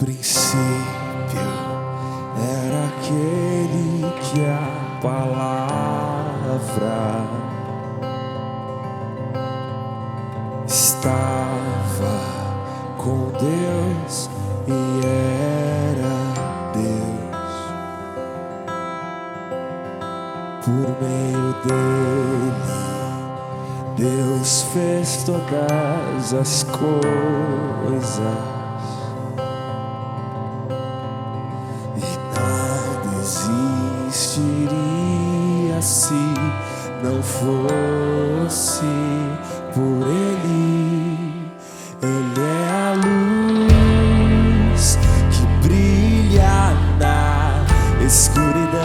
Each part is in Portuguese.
princípio era aquele que a palavra estava com Deus e era Deus. Por meio dele Deus fez todas as coisas, e nada existiria se não fosse por ele. Ele é a luz que brilha na escuridão,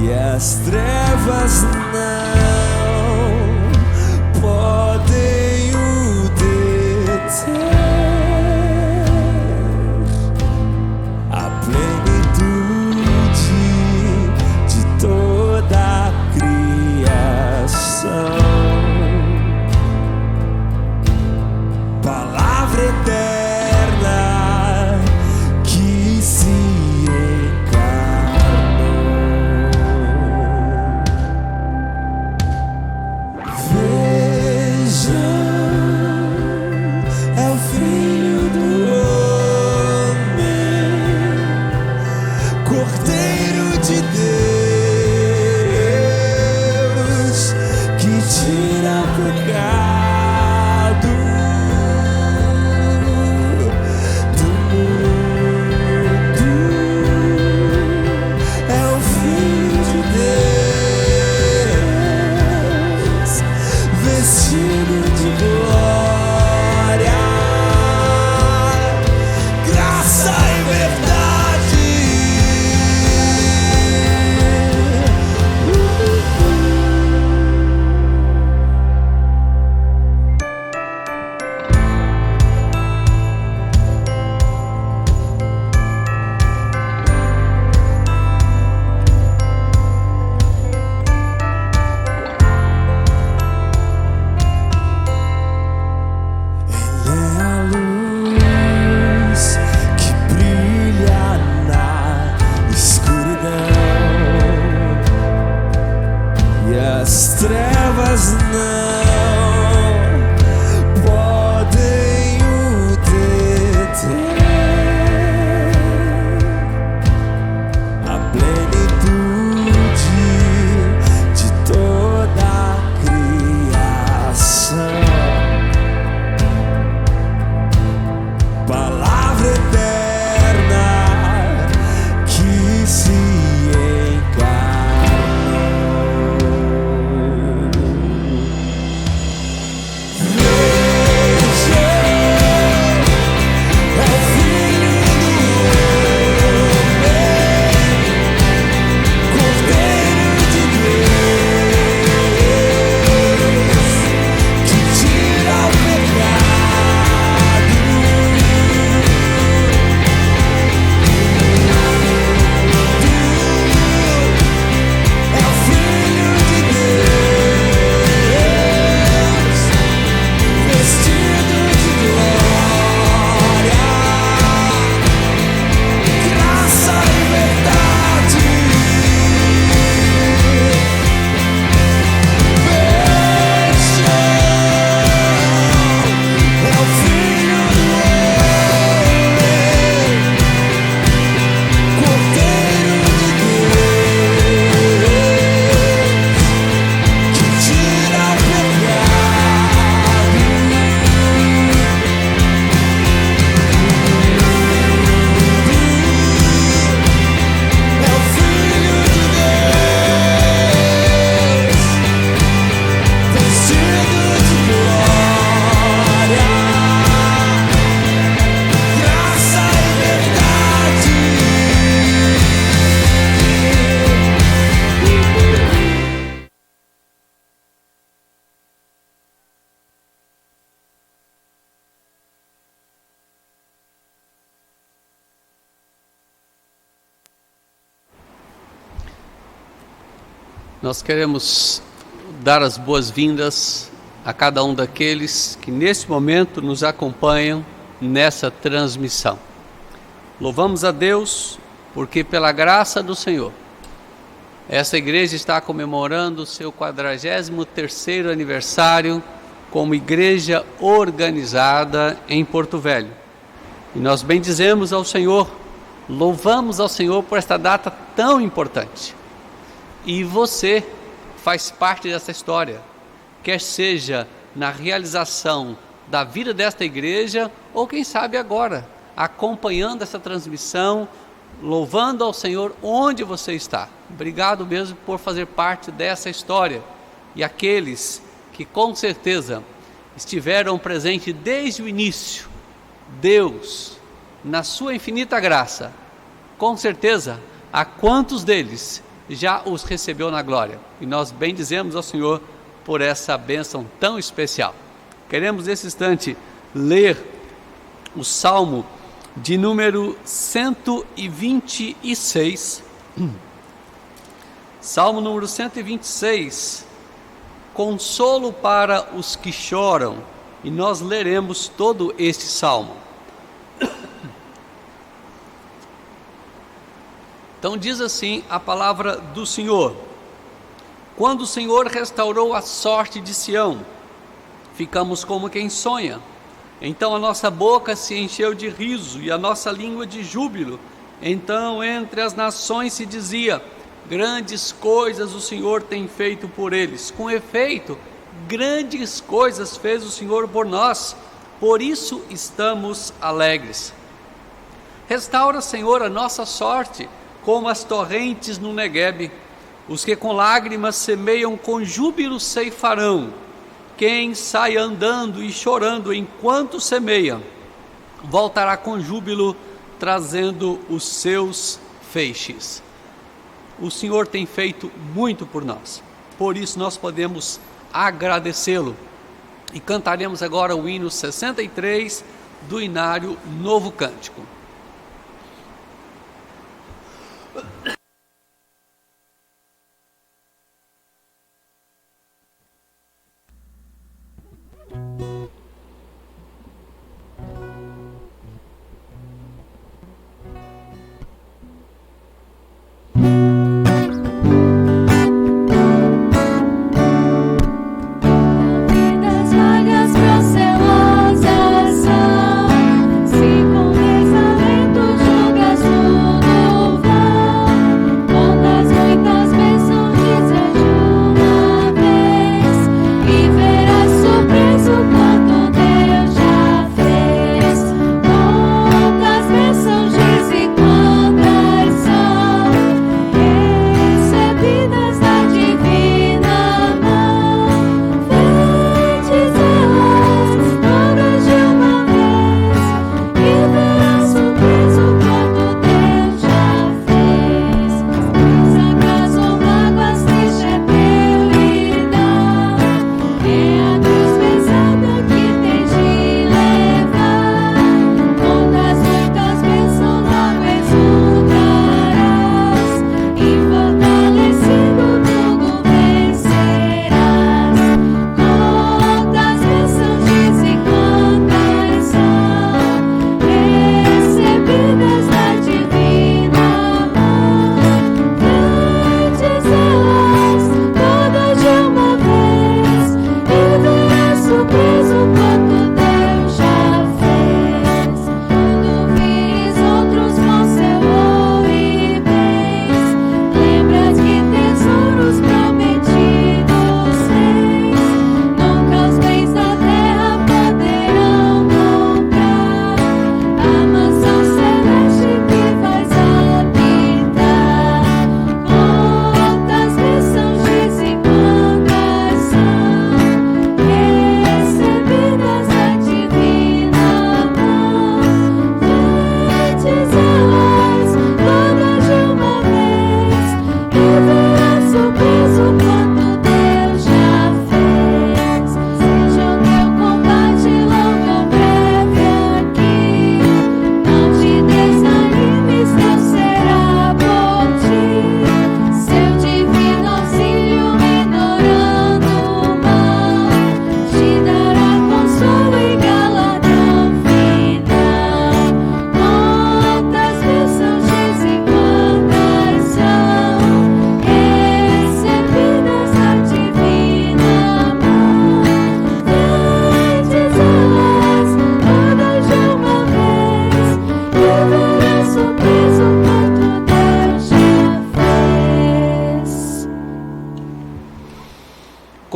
e as trevas não podem o deter. A plenitude de toda a criação, palavra eterna que se trevas não podem o deter. A plenitude de toda a criação, palavra eterna que se Nós queremos dar as boas-vindas a cada um daqueles que neste momento nos acompanham nessa transmissão. Louvamos a Deus porque pela graça do Senhor, essa igreja está comemorando o seu 43º aniversário como igreja organizada em Porto Velho. E nós bendizemos ao Senhor, louvamos ao Senhor por esta data tão importante. E você faz parte dessa história, quer seja na realização da vida desta igreja, ou quem sabe agora, acompanhando essa transmissão, louvando ao Senhor onde você está. Obrigado mesmo por fazer parte dessa história. E aqueles que com certeza estiveram presentes desde o início, Deus, na sua infinita graça, com certeza, a quantos deles já os recebeu na glória. E nós bendizemos ao Senhor por essa bênção tão especial. Queremos nesse instante ler o Salmo de número 126. Salmo número 126, consolo para os que choram. E nós leremos todo este salmo. Então diz assim a palavra do Senhor: quando o Senhor restaurou a sorte de Sião, ficamos como quem sonha. Então a nossa boca se encheu de riso e a nossa língua de júbilo. Então entre as nações se dizia: grandes coisas o Senhor tem feito por eles. Com efeito, grandes coisas fez o Senhor por nós, por isso estamos alegres. Restaura, Senhor, a nossa sorte, como as torrentes no Neguebe. Os que com lágrimas semeiam, com júbilo ceifarão. Quem sai andando e chorando enquanto semeia, voltará com júbilo, trazendo os seus feixes. O Senhor tem feito muito por nós, por isso nós podemos agradecê-lo. E cantaremos agora o hino 63 do Inário Novo Cântico. Vidas vagas procelosas são, se com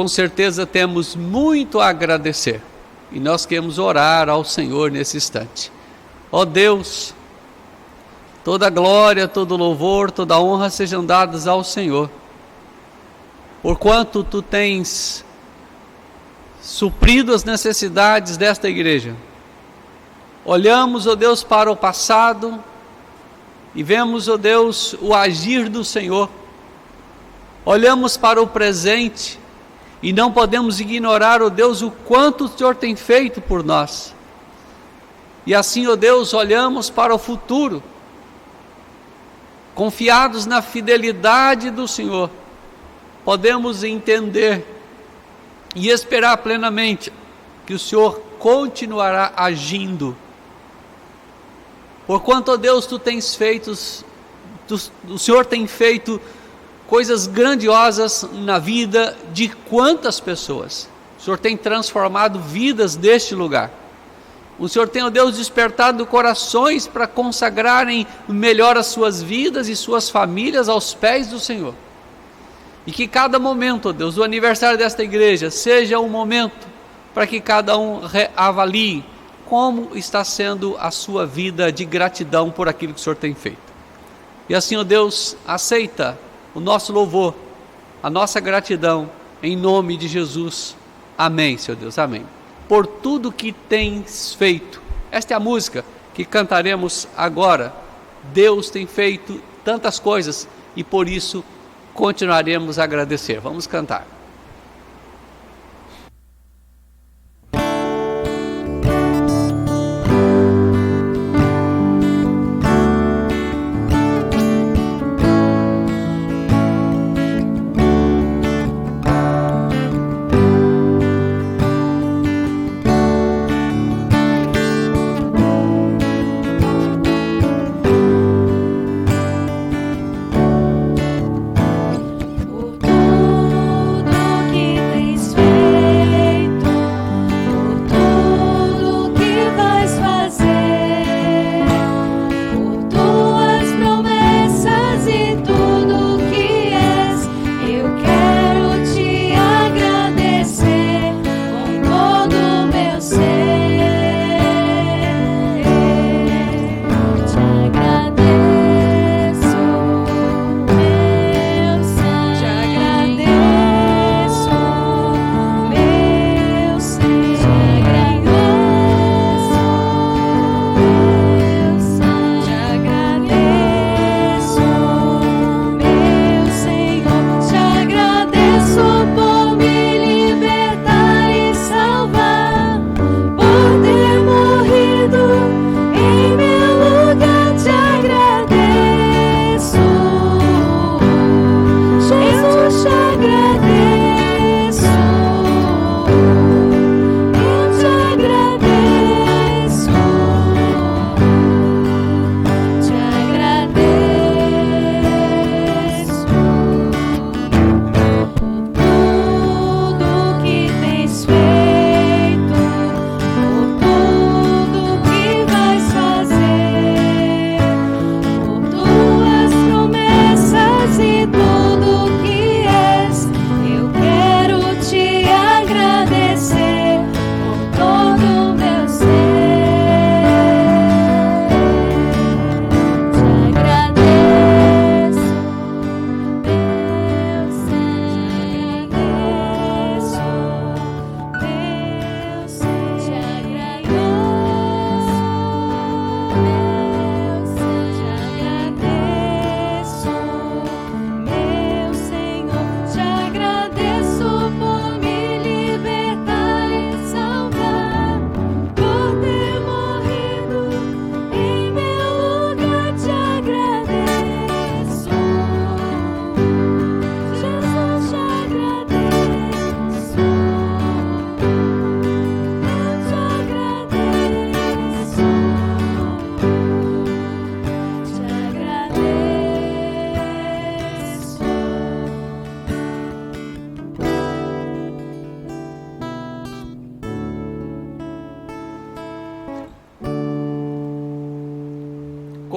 com certeza temos muito a agradecer. E nós queremos orar ao Senhor nesse instante. Ó Deus, toda glória, todo louvor, toda honra sejam dadas ao Senhor. Porquanto Tu tens suprido as necessidades desta igreja. Olhamos, ó Deus, para o passado e vemos, ó Deus, o agir do Senhor. Olhamos para o presente e não podemos ignorar, ó Deus, o quanto o Senhor tem feito por nós. E assim, ó Deus, olhamos para o futuro, confiados na fidelidade do Senhor. Podemos entender e esperar plenamente que o Senhor continuará agindo. Porquanto, ó Deus, Tu tens feito, o Senhor tem feito coisas grandiosas na vida de quantas pessoas. O Senhor tem transformado vidas deste lugar. O Senhor tem, ó Deus, despertado corações para consagrarem melhor as suas vidas e suas famílias aos pés do Senhor. E que cada momento, ó Deus, do aniversário desta igreja seja um momento para que cada um avalie como está sendo a sua vida de gratidão por aquilo que o Senhor tem feito. E assim, ó Deus, aceita o nosso louvor, a nossa gratidão, em nome de Jesus. Amém, Senhor Deus, amém. Por tudo que tens feito. Esta é a música que cantaremos agora. Deus tem feito tantas coisas e por isso continuaremos a agradecer. Vamos cantar.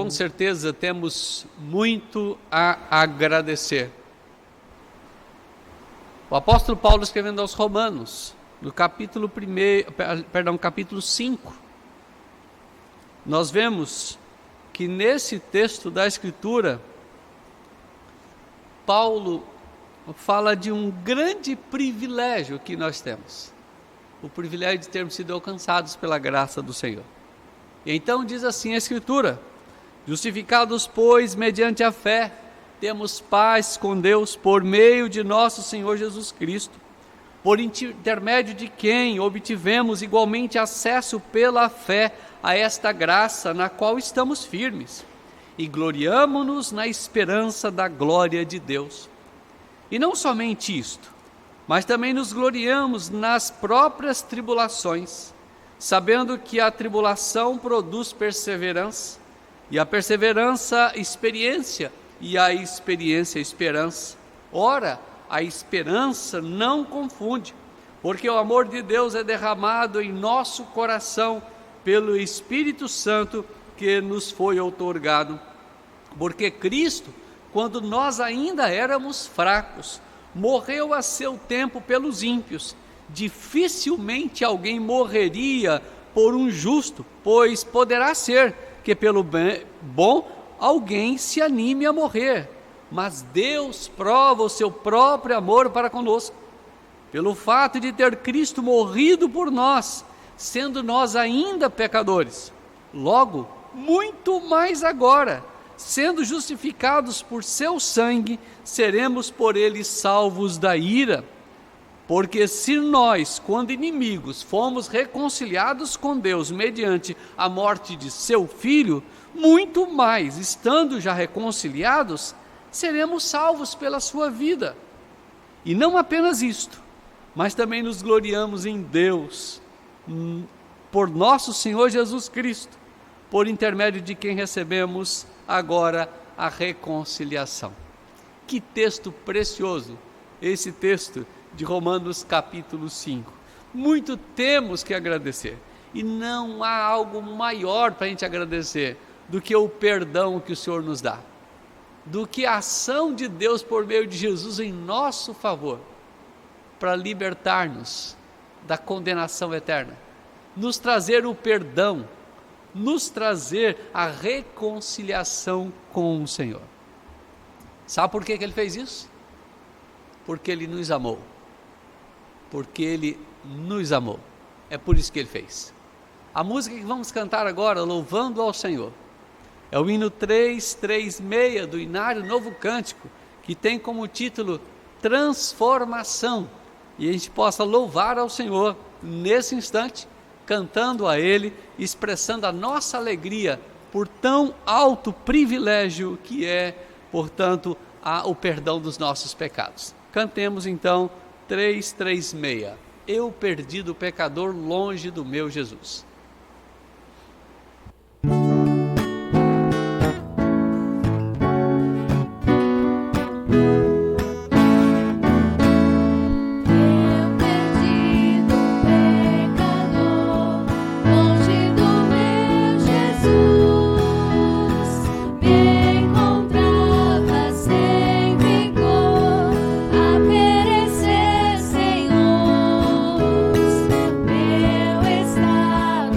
com certeza temos muito a agradecer. O apóstolo Paulo, escrevendo aos Romanos, no capítulo 5, nós vemos que nesse texto da Escritura, Paulo fala de um grande privilégio que nós temos, o privilégio de termos sido alcançados pela graça do Senhor. E então diz assim a Escritura: justificados, pois, mediante a fé, temos paz com Deus por meio de nosso Senhor Jesus Cristo, por intermédio de quem obtivemos igualmente acesso pela fé a esta graça na qual estamos firmes, e gloriamo-nos na esperança da glória de Deus. E não somente isto, mas também nos gloriamos nas próprias tribulações, sabendo que a tribulação produz perseverança, e a perseverança, experiência, e a experiência, esperança. Ora, a esperança não confunde, porque o amor de Deus é derramado em nosso coração pelo Espírito Santo que nos foi outorgado. Porque Cristo, quando nós ainda éramos fracos, morreu a seu tempo pelos ímpios. Dificilmente alguém morreria por um justo, pois poderá ser que pelo bom alguém se anime a morrer, mas Deus prova o seu próprio amor para conosco, pelo fato de ter Cristo morrido por nós, sendo nós ainda pecadores. Logo, muito mais agora, sendo justificados por seu sangue, seremos por ele salvos da ira. Porque se nós, quando inimigos, fomos reconciliados com Deus mediante a morte de seu Filho, muito mais, estando já reconciliados, seremos salvos pela sua vida. E não apenas isto, mas também nos gloriamos em Deus, por nosso Senhor Jesus Cristo, por intermédio de quem recebemos agora a reconciliação. Que texto precioso, esse texto de Romanos capítulo 5. Muito temos que agradecer, e não há algo maior para a gente agradecer do que o perdão que o Senhor nos dá, do que a ação de Deus por meio de Jesus em nosso favor, para libertar-nos da condenação eterna, nos trazer o perdão, nos trazer a reconciliação com o Senhor. Sabe por que Ele fez isso? Porque Ele nos amou. Porque Ele nos amou. É por isso que Ele fez. A música que vamos cantar agora, louvando ao Senhor, é o hino 336 do Inário Novo Cântico, que tem como título Transformação. E a gente possa louvar ao Senhor nesse instante, cantando a Ele, expressando a nossa alegria por tão alto privilégio que é, portanto, o perdão dos nossos pecados. Cantemos então 336. Eu perdido pecador longe do meu Jesus. Meu estado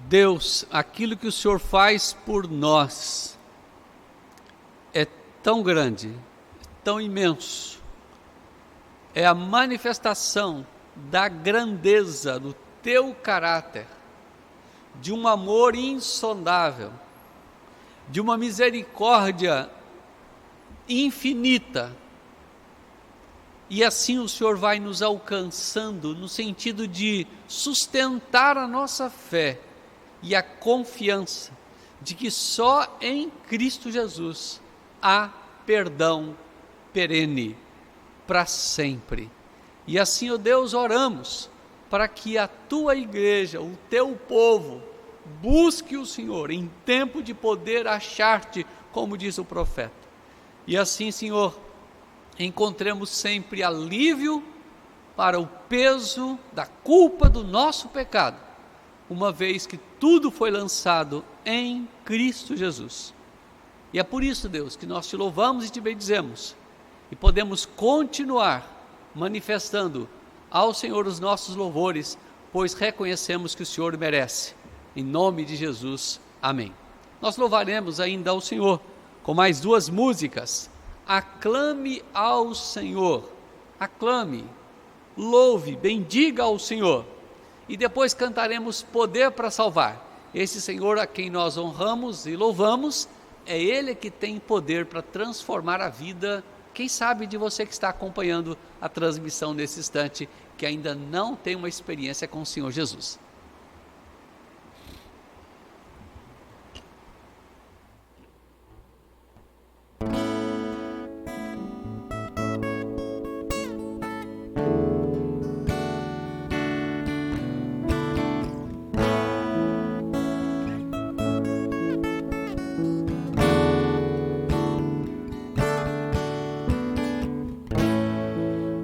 Deus, aquilo que o Senhor faz por nós é tão grande, tão imenso, é a manifestação da grandeza do teu caráter, de um amor insondável, de uma misericórdia infinita. E assim o Senhor vai nos alcançando no sentido de sustentar a nossa fé e a confiança de que só em Cristo Jesus há perdão perene para sempre. E assim, ó Deus, oramos para que a tua igreja, o teu povo, busque o Senhor em tempo de poder achar-te, como diz o profeta. E assim, Senhor, encontremos sempre alívio para o peso da culpa do nosso pecado, uma vez que tudo foi lançado em Cristo Jesus. E é por isso, Deus, que nós te louvamos e te bendizemos, e podemos continuar manifestando ao Senhor os nossos louvores, pois reconhecemos que o Senhor merece. Em nome de Jesus, amém. Nós louvaremos ainda ao Senhor com mais duas músicas. Aclame ao Senhor, aclame, louve, bendiga ao Senhor. E depois cantaremos Poder para Salvar. Esse Senhor a quem nós honramos e louvamos, é Ele que tem poder para transformar a vida, quem sabe, de você que está acompanhando a transmissão nesse instante, que ainda não tem uma experiência com o Senhor Jesus.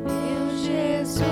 Meu Jesus,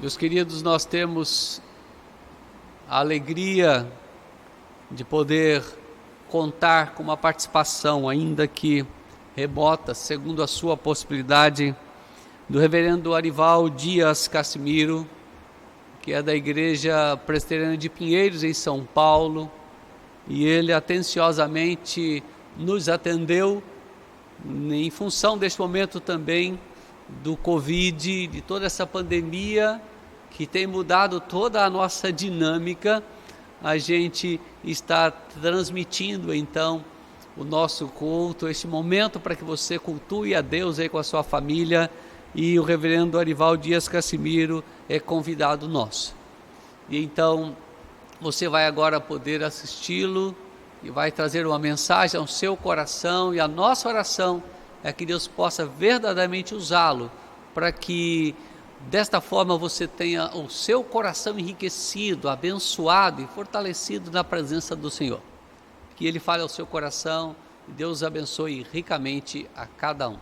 Meus queridos, nós temos a alegria de poder contar com uma participação, ainda que remota, segundo a sua possibilidade, do reverendo Arival Dias Cassimiro, que é da Igreja Presbiteriana de Pinheiros, em São Paulo, e ele atenciosamente nos atendeu em função deste momento também do Covid, de toda essa pandemia que tem mudado toda a nossa dinâmica. A gente está transmitindo então o nosso culto, este momento para que você cultue a Deus aí com a sua família, e o reverendo Arival Dias Cassimiro é convidado nosso. E então você vai agora poder assisti-lo e vai trazer uma mensagem ao seu coração, e a nossa oração é que Deus possa verdadeiramente usá-lo para que desta forma você tenha o seu coração enriquecido, abençoado e fortalecido na presença do Senhor. Que Ele fale ao seu coração e Deus abençoe ricamente a cada um.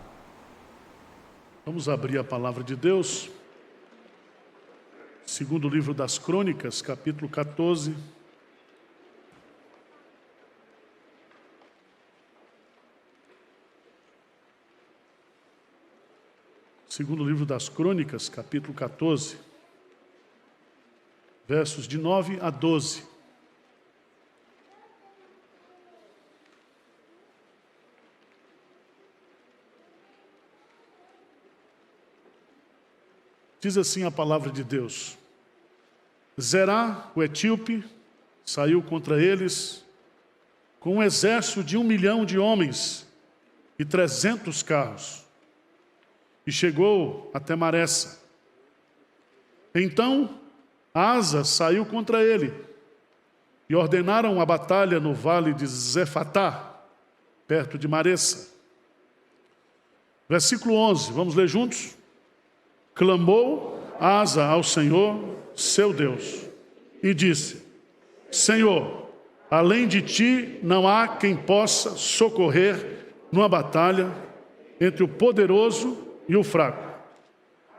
Vamos abrir a palavra de Deus. Segundo livro das Crônicas, capítulo 14. Segundo livro das Crônicas, capítulo 14, versos de 9 a 12. Diz assim a palavra de Deus: Zerá, o etíope, saiu contra eles com um exército de 1 milhão de homens e 300 carros, e chegou até Maressa. Então Asa saiu contra ele, e ordenaram a batalha no vale de Zefatá, perto de Maressa. Versículo 11, vamos ler juntos? Clamou Asa ao Senhor, seu Deus, e disse: Senhor, além de ti não há quem possa socorrer numa batalha entre o poderoso e o fraco.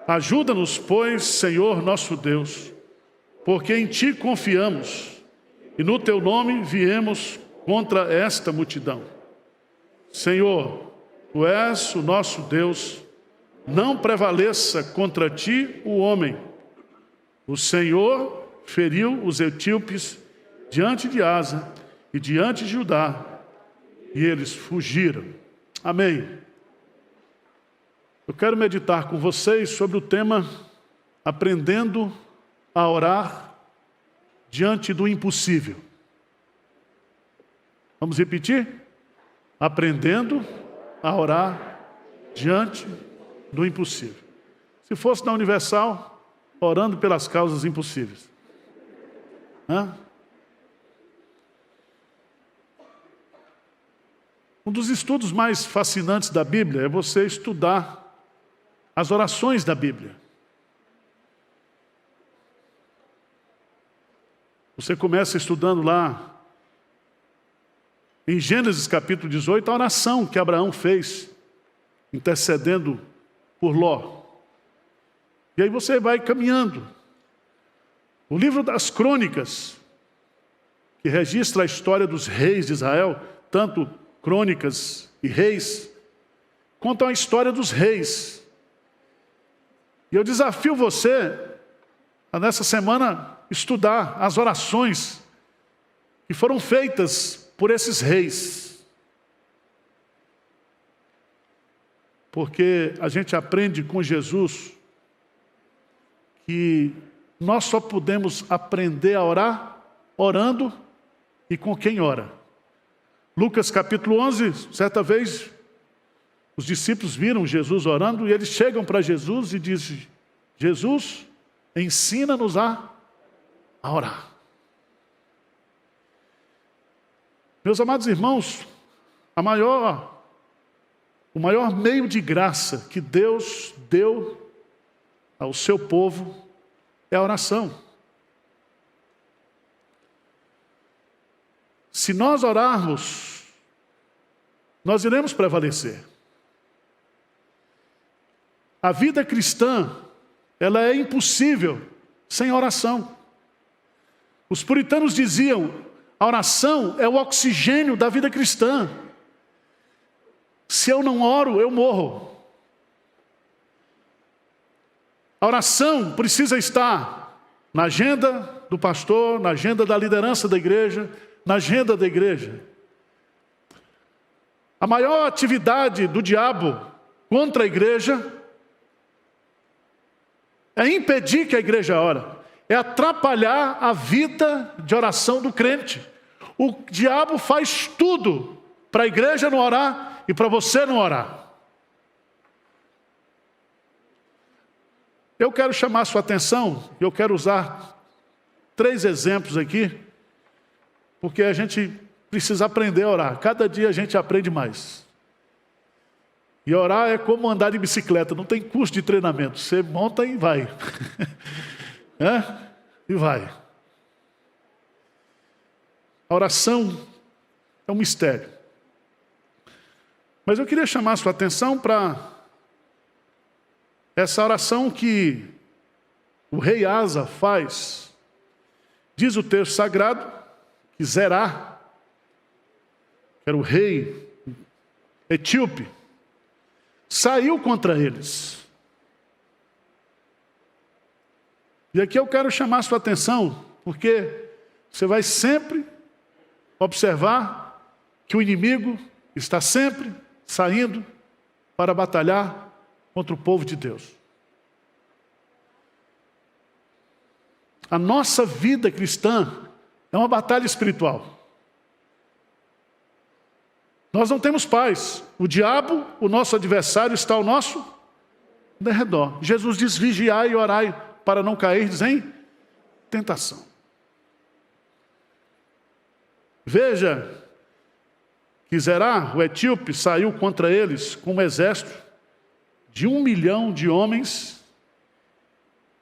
Ajuda-nos, pois, Senhor nosso Deus, porque em ti confiamos e no teu nome viemos contra esta multidão. Senhor, tu és o nosso Deus, não prevaleça contra ti o homem. O Senhor feriu os etíopes diante de Asa e diante de Judá, e eles fugiram. Amém. Eu quero meditar com vocês sobre o tema aprendendo a orar diante do impossível. Vamos repetir? Aprendendo a orar diante do impossível. Se fosse na Universal, orando pelas causas impossíveis. Um dos estudos mais fascinantes da Bíblia é você estudar as orações da Bíblia. Você começa estudando lá, em Gênesis capítulo 18, a oração que Abraão fez, intercedendo por Ló. E aí você vai caminhando. O livro das Crônicas, que registra a história dos reis de Israel, tanto Crônicas e Reis, contam a história dos reis. E eu desafio você a nessa semana estudar as orações que foram feitas por esses reis. Porque a gente aprende com Jesus que nós só podemos aprender a orar orando e com quem ora. Lucas capítulo 11, certa vez, os discípulos viram Jesus orando e eles chegam para Jesus e dizem: Jesus, ensina-nos a orar. Meus amados irmãos, o maior meio de graça que Deus deu ao seu povo é a oração. Se nós orarmos, nós iremos prevalecer. A vida cristã, ela é impossível sem oração. Os puritanos diziam: a oração é o oxigênio da vida cristã. Se eu não oro, eu morro. A oração precisa estar na agenda do pastor, na agenda da liderança da igreja, na agenda da igreja. A maior atividade do diabo contra a igreja é impedir que a igreja ore, é atrapalhar a vida de oração do crente. O diabo faz tudo para a igreja não orar e para você não orar. Eu quero chamar a sua atenção, eu quero usar 3 exemplos aqui, porque a gente precisa aprender a orar. Cada dia a gente aprende mais. E orar é como andar de bicicleta, não tem curso de treinamento. Você monta e vai. E vai. A oração é um mistério. Mas eu queria chamar a sua atenção para essa oração que o rei Asa faz. Diz o texto sagrado que Zerá, que era o rei etíope, saiu contra eles. E aqui eu quero chamar a sua atenção, porque você vai sempre observar que o inimigo está sempre saindo para batalhar contra o povo de Deus. A nossa vida cristã é uma batalha espiritual. Nós não temos paz. O diabo, o nosso adversário, está ao nosso derredor. Jesus diz: vigiai e orai para não cairdes em tentação. Veja que Zerá, o etíope, saiu contra eles com um exército de 1 milhão de homens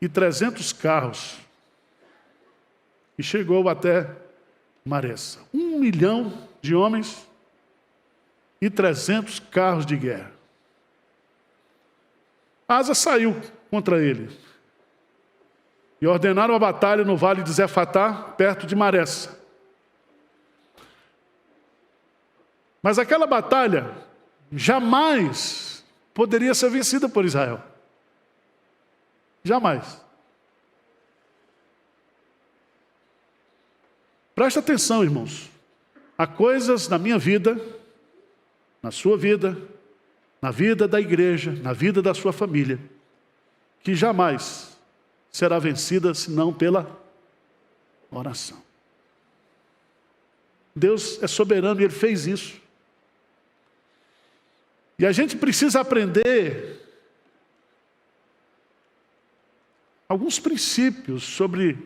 e 300 carros. E chegou até Maressa. 1 milhão de homens e 300 carros de guerra. Asa saiu contra ele. E ordenaram a batalha no vale de Zefatá, perto de Maressa. Mas aquela batalha jamais poderia ser vencida por Israel. Jamais. Presta atenção, irmãos. Há coisas na minha vida, na sua vida, na vida da igreja, na vida da sua família, que jamais será vencida senão pela oração. Deus é soberano e Ele fez isso. E a gente precisa aprender alguns princípios sobre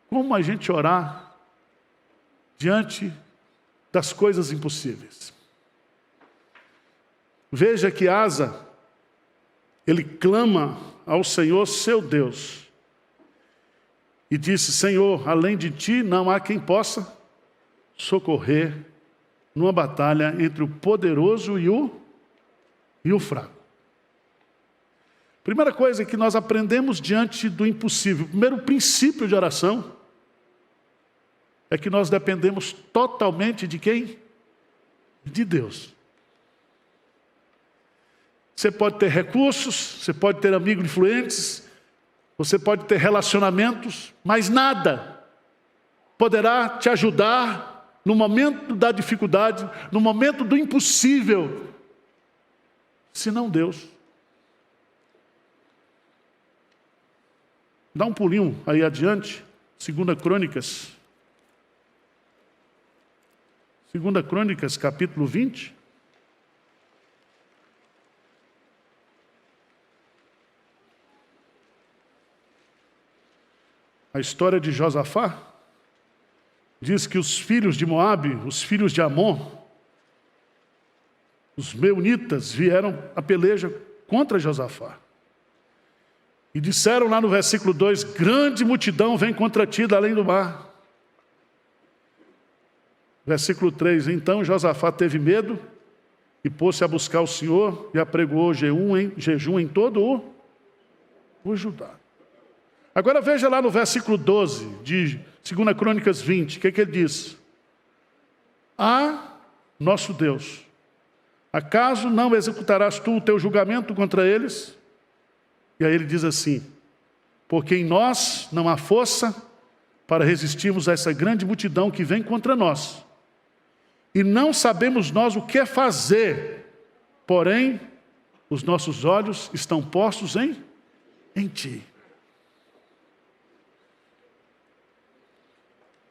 como a gente orar diante das coisas impossíveis. Veja que Asa, ele clama ao Senhor seu Deus e disse: Senhor, além de ti não há quem possa socorrer numa batalha entre o poderoso e o fraco. Primeira coisa que nós aprendemos diante do impossível, o primeiro princípio de oração é que nós dependemos totalmente de quem? De Deus. Você pode ter recursos, você pode ter amigos influentes, você pode ter relacionamentos, mas nada poderá te ajudar no momento da dificuldade, no momento do impossível, senão Deus. Dá um pulinho aí adiante, 2 Crônicas. 2 Crônicas, capítulo 20. A história de Josafá diz que os filhos de Moabe, os filhos de Amon, os meunitas vieram a peleja contra Josafá. E disseram lá no versículo 2, grande multidão vem contra ti da além do mar. Versículo 3, então Josafá teve medo e pôs-se a buscar o Senhor e apregoou jejum em todo o Judá. Agora veja lá no versículo 12 de 2 Crônicas 20, o que ele diz? Ah, nosso Deus, acaso não executarás tu o teu julgamento contra eles? E aí ele diz assim: porque em nós não há força para resistirmos a essa grande multidão que vem contra nós. E não sabemos nós o que fazer, porém, os nossos olhos estão postos em ti.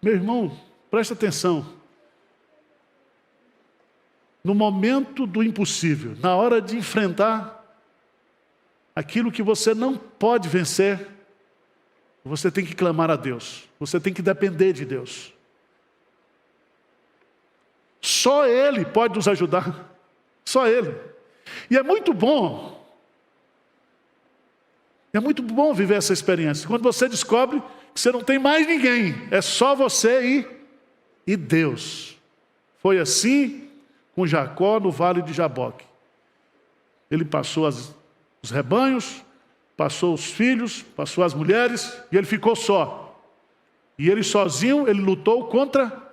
Meu irmão, presta atenção. No momento do impossível, na hora de enfrentar aquilo que você não pode vencer, você tem que clamar a Deus. Você tem que depender de Deus. Só Ele pode nos ajudar. Só Ele. E é muito bom viver essa experiência. Quando você descobre que você não tem mais ninguém. É só você e Deus. Foi assim com Jacó no vale de Jaboque. Ele passou os rebanhos, passou os filhos, passou as mulheres, e ele ficou só. E ele sozinho, ele lutou contra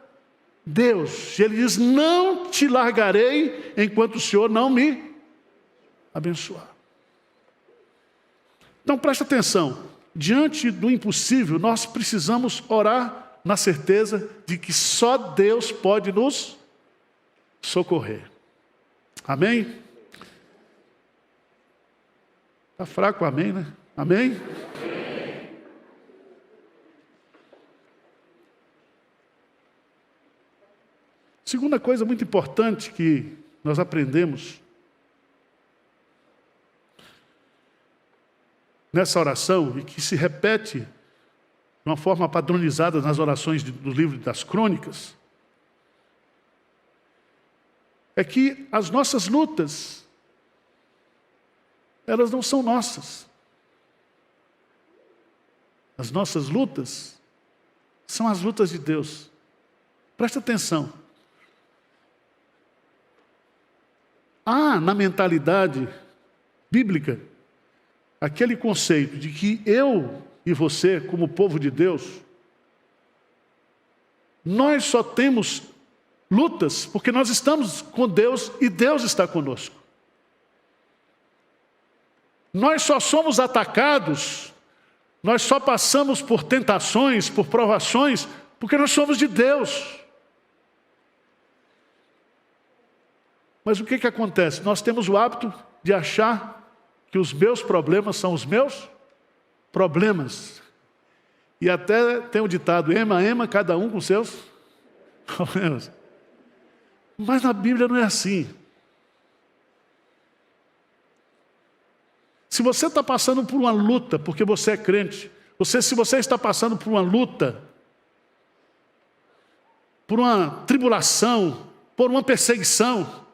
Deus. E ele diz: não te largarei enquanto o Senhor não me abençoar. Então presta atenção. Diante do impossível, nós precisamos orar na certeza de que só Deus pode nos socorrer. Amém? Está fraco, amém, né? Amém? Segunda coisa muito importante que nós aprendemos nessa oração, e que se repete de uma forma padronizada nas orações do livro das Crônicas, é que as nossas lutas, elas não são nossas. As nossas lutas são as lutas de Deus. Presta atenção. Há na mentalidade bíblica aquele conceito de que eu e você, como povo de Deus, nós só temos lutas porque nós estamos com Deus e Deus está conosco. Nós só somos atacados, nós só passamos por tentações, por provações, porque nós somos de Deus. Mas o que acontece? Nós temos o hábito de achar que os meus problemas são os meus problemas. E até tem o ditado: ema, ema, cada um com seus problemas. Mas na Bíblia não é assim. Se você está passando por uma luta, porque você é crente, se você está passando por uma luta, por uma tribulação, por uma perseguição,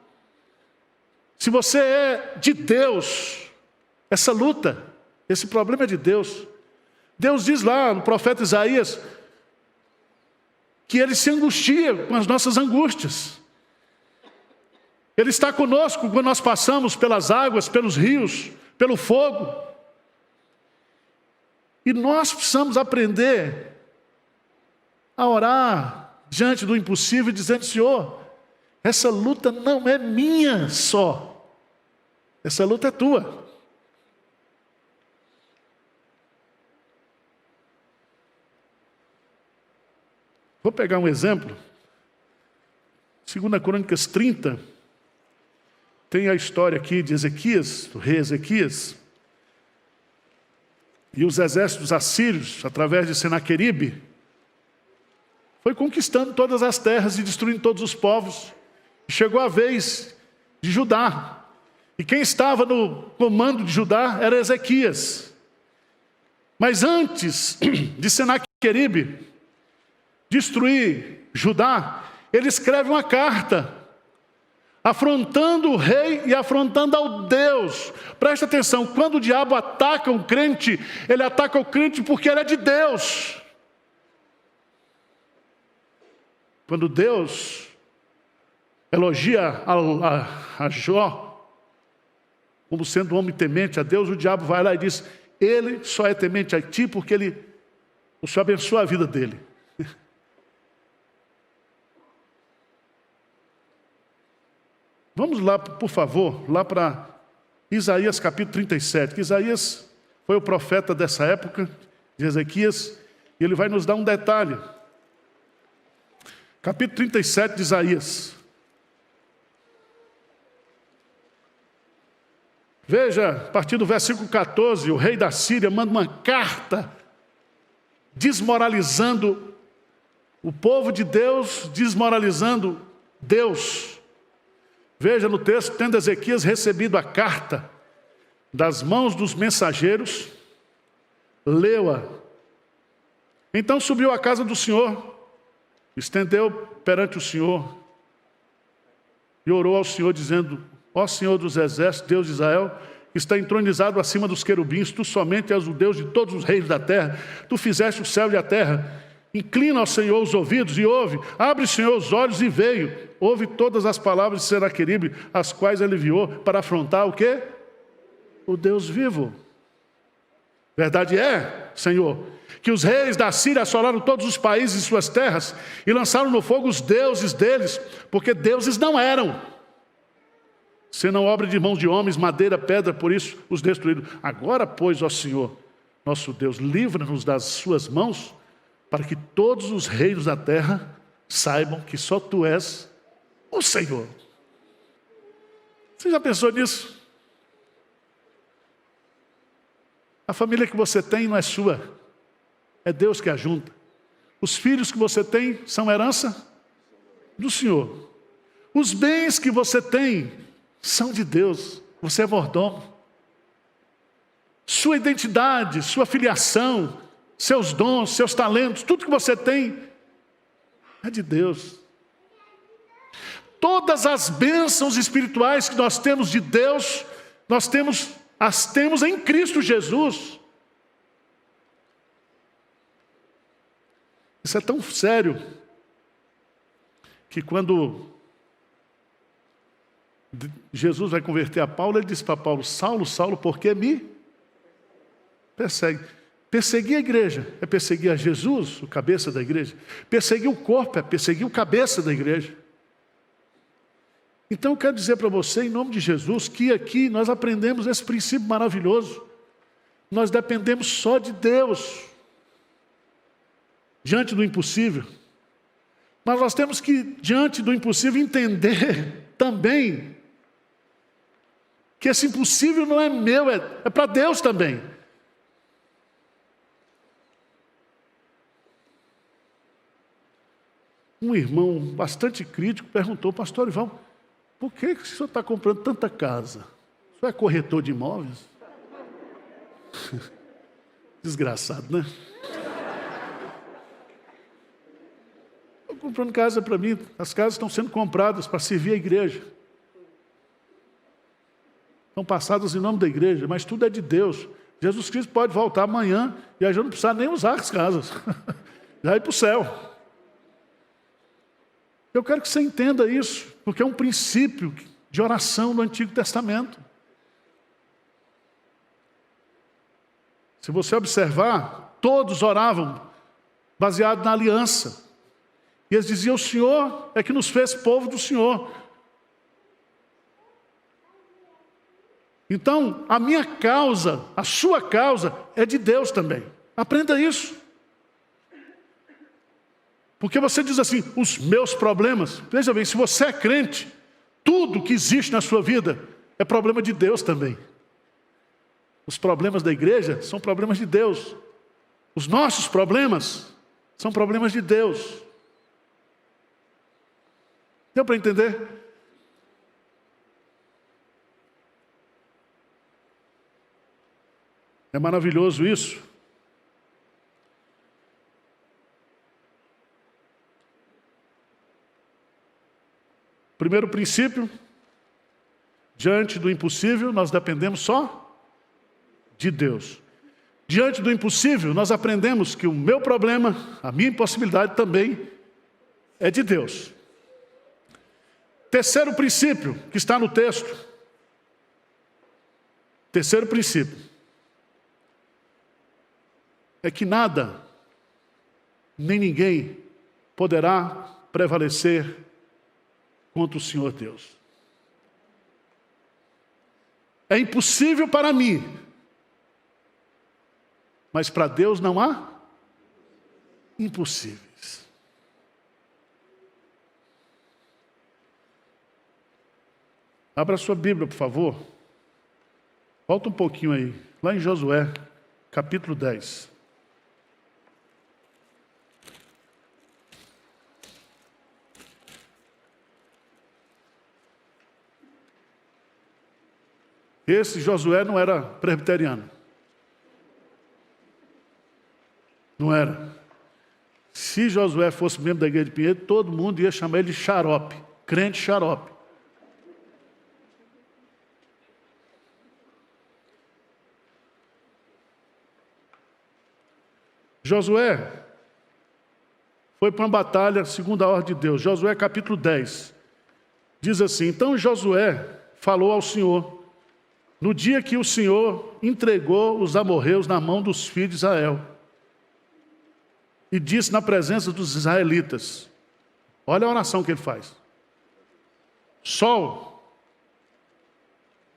se você é de Deus, essa luta, esse problema é de Deus. Deus diz lá no profeta Isaías que Ele se angustia com as nossas angústias. Ele está conosco quando nós passamos pelas águas, pelos rios, pelo fogo. E nós precisamos aprender a orar diante do impossível, dizendo: Senhor, essa luta não é minha só, essa luta é tua. Vou pegar um exemplo. 2 Crônicas 30, tem a história aqui de Ezequias, do rei Ezequias, e os exércitos assírios, através de Senaqueribe, foi conquistando todas as terras e destruindo todos os povos. Chegou a vez de Judá, e quem estava no comando de Judá era Ezequias. Mas antes de Senaqueribe destruir Judá, ele escreve uma carta afrontando o rei e afrontando ao Deus. Presta atenção, quando o diabo ataca um crente, ele ataca o crente porque ele é de Deus. Quando Deus elogia a Jó como sendo um homem temente a Deus, o diabo vai lá e diz: ele só é temente a ti porque o Senhor abençoa a vida dele. Vamos lá, por favor, lá para Isaías capítulo 37, que Isaías foi o profeta dessa época, de Ezequias, e ele vai nos dar um detalhe. Capítulo 37 de Isaías. Veja, a partir do versículo 14, o rei da Síria manda uma carta desmoralizando o povo de Deus, desmoralizando Deus. Veja no texto, tendo Ezequias recebido a carta das mãos dos mensageiros, leu-a. Então subiu à casa do Senhor, estendeu perante o Senhor e orou ao Senhor dizendo: ó Senhor dos exércitos, Deus de Israel, que está entronizado acima dos querubins, tu somente és o Deus de todos os reis da terra, tu fizeste o céu e a terra. Inclina ao Senhor os ouvidos e ouve, abre, Senhor, os olhos e veio. Ouve todas as palavras de Senaqueribe, as quais ele enviou para afrontar o quê? O Deus vivo. Verdade é, Senhor, que os reis da Síria assolaram todos os países e suas terras e lançaram no fogo os deuses deles, porque deuses não eram, senão obra de mãos de homens, madeira, pedra, por isso os destruíram. Agora, pois, ó Senhor, nosso Deus, livra-nos das suas mãos, para que todos os reinos da terra saibam que só tu és o Senhor. Você já pensou nisso? A família que você tem não é sua, é Deus que a junta. Os filhos que você tem são herança do Senhor. Os bens que você tem são de Deus, você é mordomo. Sua identidade, sua filiação, seus dons, seus talentos, tudo que você tem é de Deus. Todas as bênçãos espirituais que nós temos de Deus, as temos em Cristo Jesus. Isso é tão sério que quando Jesus vai converter a Paulo, ele disse para Paulo: Saulo, Saulo, por que me persegue? Perseguir a igreja é perseguir a Jesus, o cabeça da igreja. Perseguir o corpo é perseguir o cabeça da igreja. Então eu quero dizer para você, em nome de Jesus, que aqui nós aprendemos esse princípio maravilhoso. Nós dependemos só de Deus, diante do impossível. Mas nós temos que, diante do impossível, entender também que esse impossível não é meu, é para Deus também. Um irmão bastante crítico perguntou: pastor Ivan, por que o senhor está comprando tanta casa? O senhor é corretor de imóveis? Desgraçado, né? Estou comprando casa para mim. As casas estão sendo compradas para servir a igreja. Estão passadas em nome da igreja, mas tudo é de Deus. Jesus Cristo pode voltar amanhã e a gente não precisa nem usar as casas. Já ir para o céu. Eu quero que você entenda isso, porque é um princípio de oração do Antigo Testamento. Se você observar, todos oravam baseado na aliança. E eles diziam: o Senhor é que nos fez povo do Senhor. Então, a minha causa, a sua causa, é de Deus também. Aprenda isso. Porque você diz assim: os meus problemas. Veja bem, se você é crente, tudo que existe na sua vida é problema de Deus também. Os problemas da igreja são problemas de Deus. Os nossos problemas são problemas de Deus. Deu para entender? É maravilhoso isso. Primeiro princípio: diante do impossível, nós dependemos só de Deus. Diante do impossível, nós aprendemos que o meu problema, a minha impossibilidade também é de Deus. Terceiro princípio que está no texto. Terceiro princípio. é que nada, nem ninguém poderá prevalecer contra o Senhor Deus. É impossível para mim, mas para Deus não há impossíveis. Abra sua Bíblia, por favor. Volta um pouquinho aí. Lá em Josué, capítulo 10. Esse Josué não era presbiteriano. Não era. Se Josué fosse membro da igreja de Pinheiro, todo mundo ia chamar ele de xarope, crente xarope. Josué foi para uma batalha segundo a ordem de Deus. Josué capítulo 10. Diz assim: então Josué falou ao Senhor, no dia que o Senhor entregou os amorreus na mão dos filhos de Israel, e disse na presença dos israelitas, olha a oração que ele faz: Sol,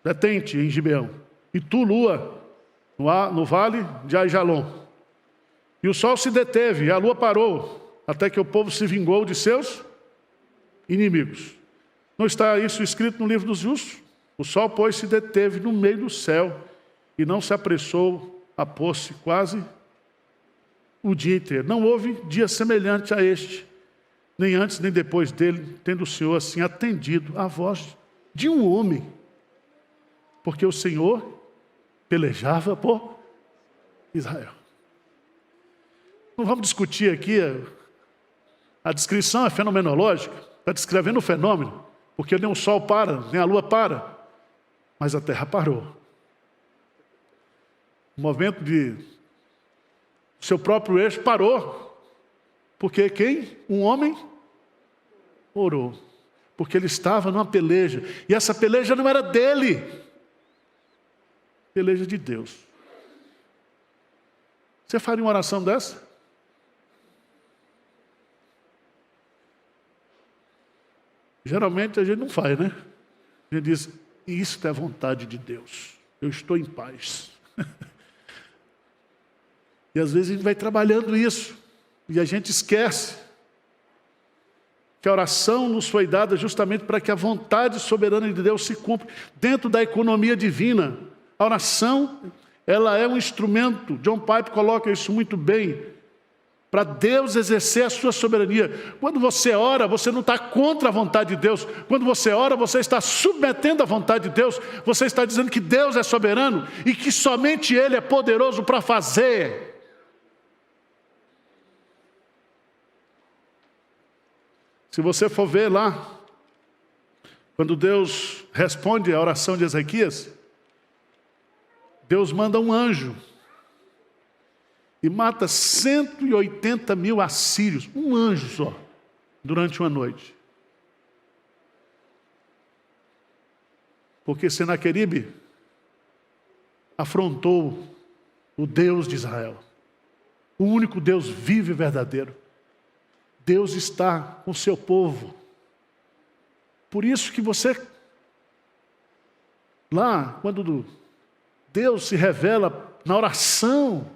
detente em Gibeão, e tu, lua, no vale de Aijalon. E o sol se deteve, e a lua parou, até que o povo se vingou de seus inimigos. Não está isso escrito no livro dos justos? O sol, pois, se deteve no meio do céu, e não se apressou a pôr-se quase o dia inteiro. Não houve dia semelhante a este, nem antes nem depois dele, tendo o Senhor assim atendido à voz de um homem, porque o Senhor pelejava por Israel. Não vamos discutir aqui, a descrição é fenomenológica, está descrevendo o fenômeno, porque nem o sol para, nem a lua para, mas a terra parou. O movimento de seu próprio eixo parou, porque quem? Um homem orou, porque ele estava numa peleja, e essa peleja não era dele, peleja de Deus. Você faria uma oração dessa? Geralmente a gente não faz, né? A gente diz, isso é vontade de Deus, eu estou em paz. E às vezes a gente vai trabalhando isso, e a gente esquece que a oração nos foi dada justamente para que a vontade soberana de Deus se cumpra. Dentro da economia divina, a oração, ela é um instrumento, John Piper coloca isso muito bem, para Deus exercer a sua soberania. Quando você ora, você não está contra a vontade de Deus. Quando você ora, você está submetendo a vontade de Deus. Você está dizendo que Deus é soberano e que somente Ele é poderoso para fazer. Se você for ver lá, quando Deus responde à oração de Ezequias, Deus manda um anjo e mata 180 mil assírios, um anjo só, durante uma noite. Porque Senaqueribe afrontou o Deus de Israel, o único Deus vivo e verdadeiro. Deus está com o seu povo. Por isso que você, lá, quando Deus se revela na oração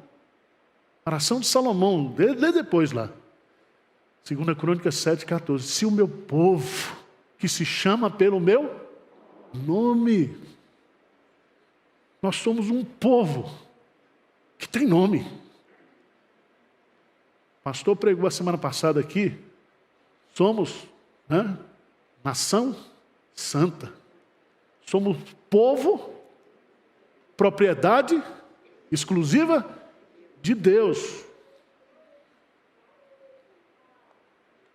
de Salomão, lê depois lá, 2 Crônicas 7,14. Se o meu povo, que se chama pelo meu nome, nós somos um povo que tem nome. O pastor pregou a semana passada aqui, somos nação santa, somos povo, propriedade exclusiva de Deus.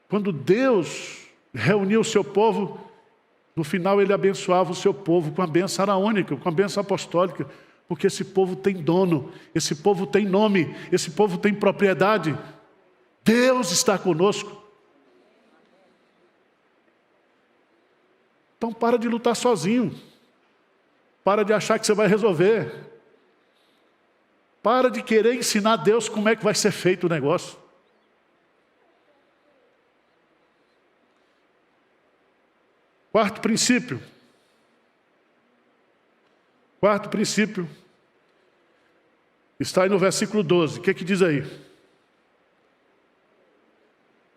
Quando Deus reuniu o seu povo, no final ele abençoava o seu povo com a bênção araônica, com a bênção apostólica, porque esse povo tem dono, esse povo tem nome, esse povo tem propriedade. Deus está conosco. Então para de lutar sozinho, para de achar que você vai resolver. Para de querer ensinar Deus como é que vai ser feito o negócio. Quarto princípio. Quarto princípio. Está aí no versículo 12. O que diz aí?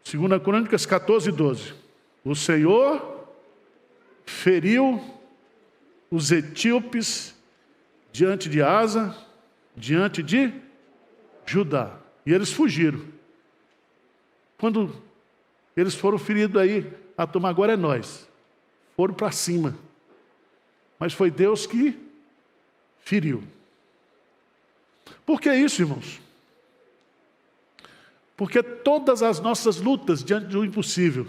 2 Crônicas 14, 12. O Senhor feriu os etíopes diante de Asa, diante de Judá. E eles fugiram. Quando eles foram feridos aí, a turma agora é nós. Foram para cima. Mas foi Deus que feriu. Por que isso, irmãos? Porque todas as nossas lutas diante do impossível,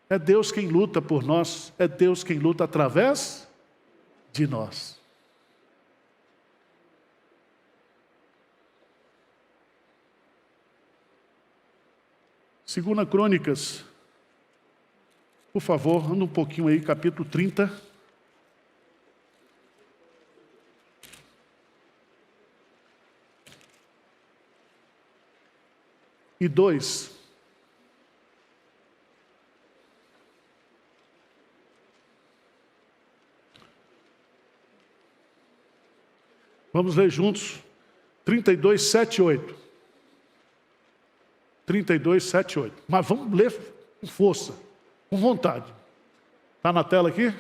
é Deus quem luta por nós, é Deus quem luta através de nós. Segunda Crônicas, por favor, anda um pouquinho aí, capítulo 30. E 2. Vamos ler juntos. 32, 7 e 8. 32, 7 e 8. Mas vamos ler com força, com vontade. Está na tela aqui?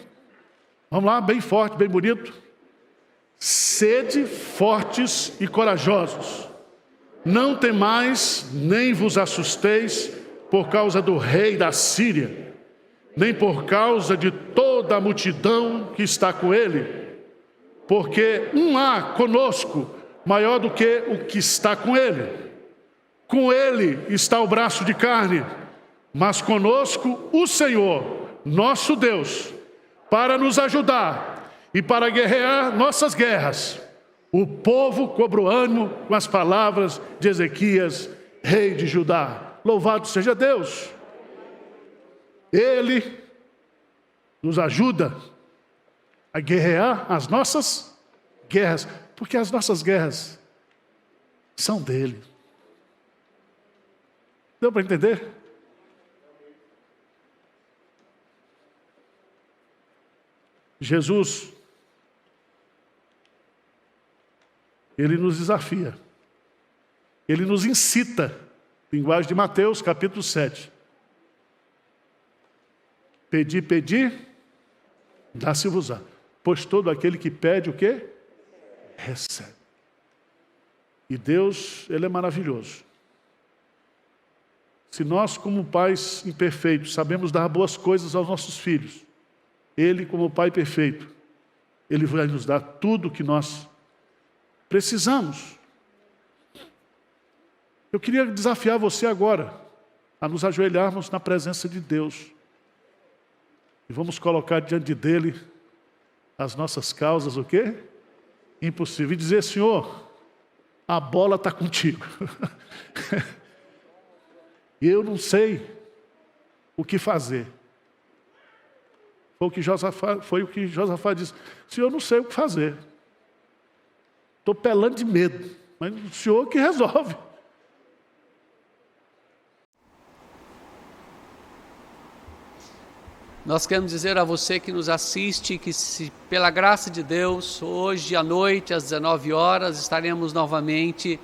Vamos lá, bem forte, bem bonito. Sede fortes e corajosos. Não temais, nem vos assusteis por causa do rei da Síria, nem por causa de toda a multidão que está com ele, porque há conosco maior do que o que está com ele. Com ele está o braço de carne, mas conosco o Senhor, nosso Deus, para nos ajudar e para guerrear nossas guerras. O povo cobrou ânimo com as palavras de Ezequias, rei de Judá. Louvado seja Deus. Ele nos ajuda a guerrear as nossas guerras, porque as nossas guerras são dele. Deu para entender? Jesus, ele nos desafia, ele nos incita, linguagem de Mateus, capítulo 7. Pedi, pedi, dá-se-vos-á. Pois todo aquele que pede o quê? Recebe. E Deus, ele é maravilhoso. Se nós, como pais imperfeitos, sabemos dar boas coisas aos nossos filhos, ele, como Pai perfeito, ele vai nos dar tudo o que nós precisamos. Eu queria desafiar você agora a nos ajoelharmos na presença de Deus. E vamos colocar diante dele as nossas causas, o quê? Impossível. E dizer, Senhor, a bola está contigo. E eu não sei o que fazer. Foi o que Josafá disse. Senhor, eu não sei o que fazer. Estou pelando de medo, mas o Senhor que resolve. Nós queremos dizer a você que nos assiste que, se pela graça de Deus, hoje à noite, às 19 horas, estaremos novamente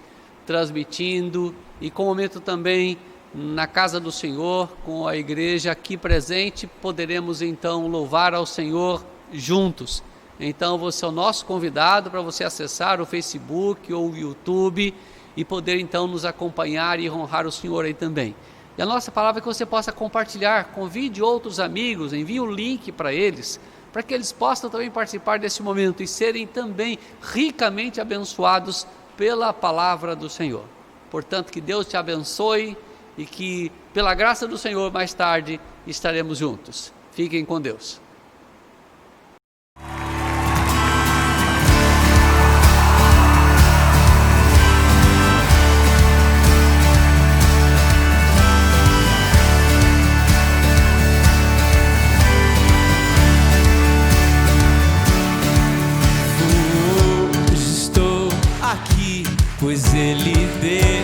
transmitindo e com o momento também na casa do Senhor, com a igreja aqui presente, poderemos então louvar ao Senhor juntos. Então você é o nosso convidado para você acessar o Facebook ou o YouTube e poder então nos acompanhar e honrar o Senhor aí também. E a nossa palavra é que você possa compartilhar, convide outros amigos, envie o link para eles, para que eles possam também participar desse momento e serem também ricamente abençoados pela palavra do Senhor. Portanto, que Deus te abençoe e que, pela graça do Senhor, mais tarde estaremos juntos. Fiquem com Deus. Hoje estou aqui pois Ele deu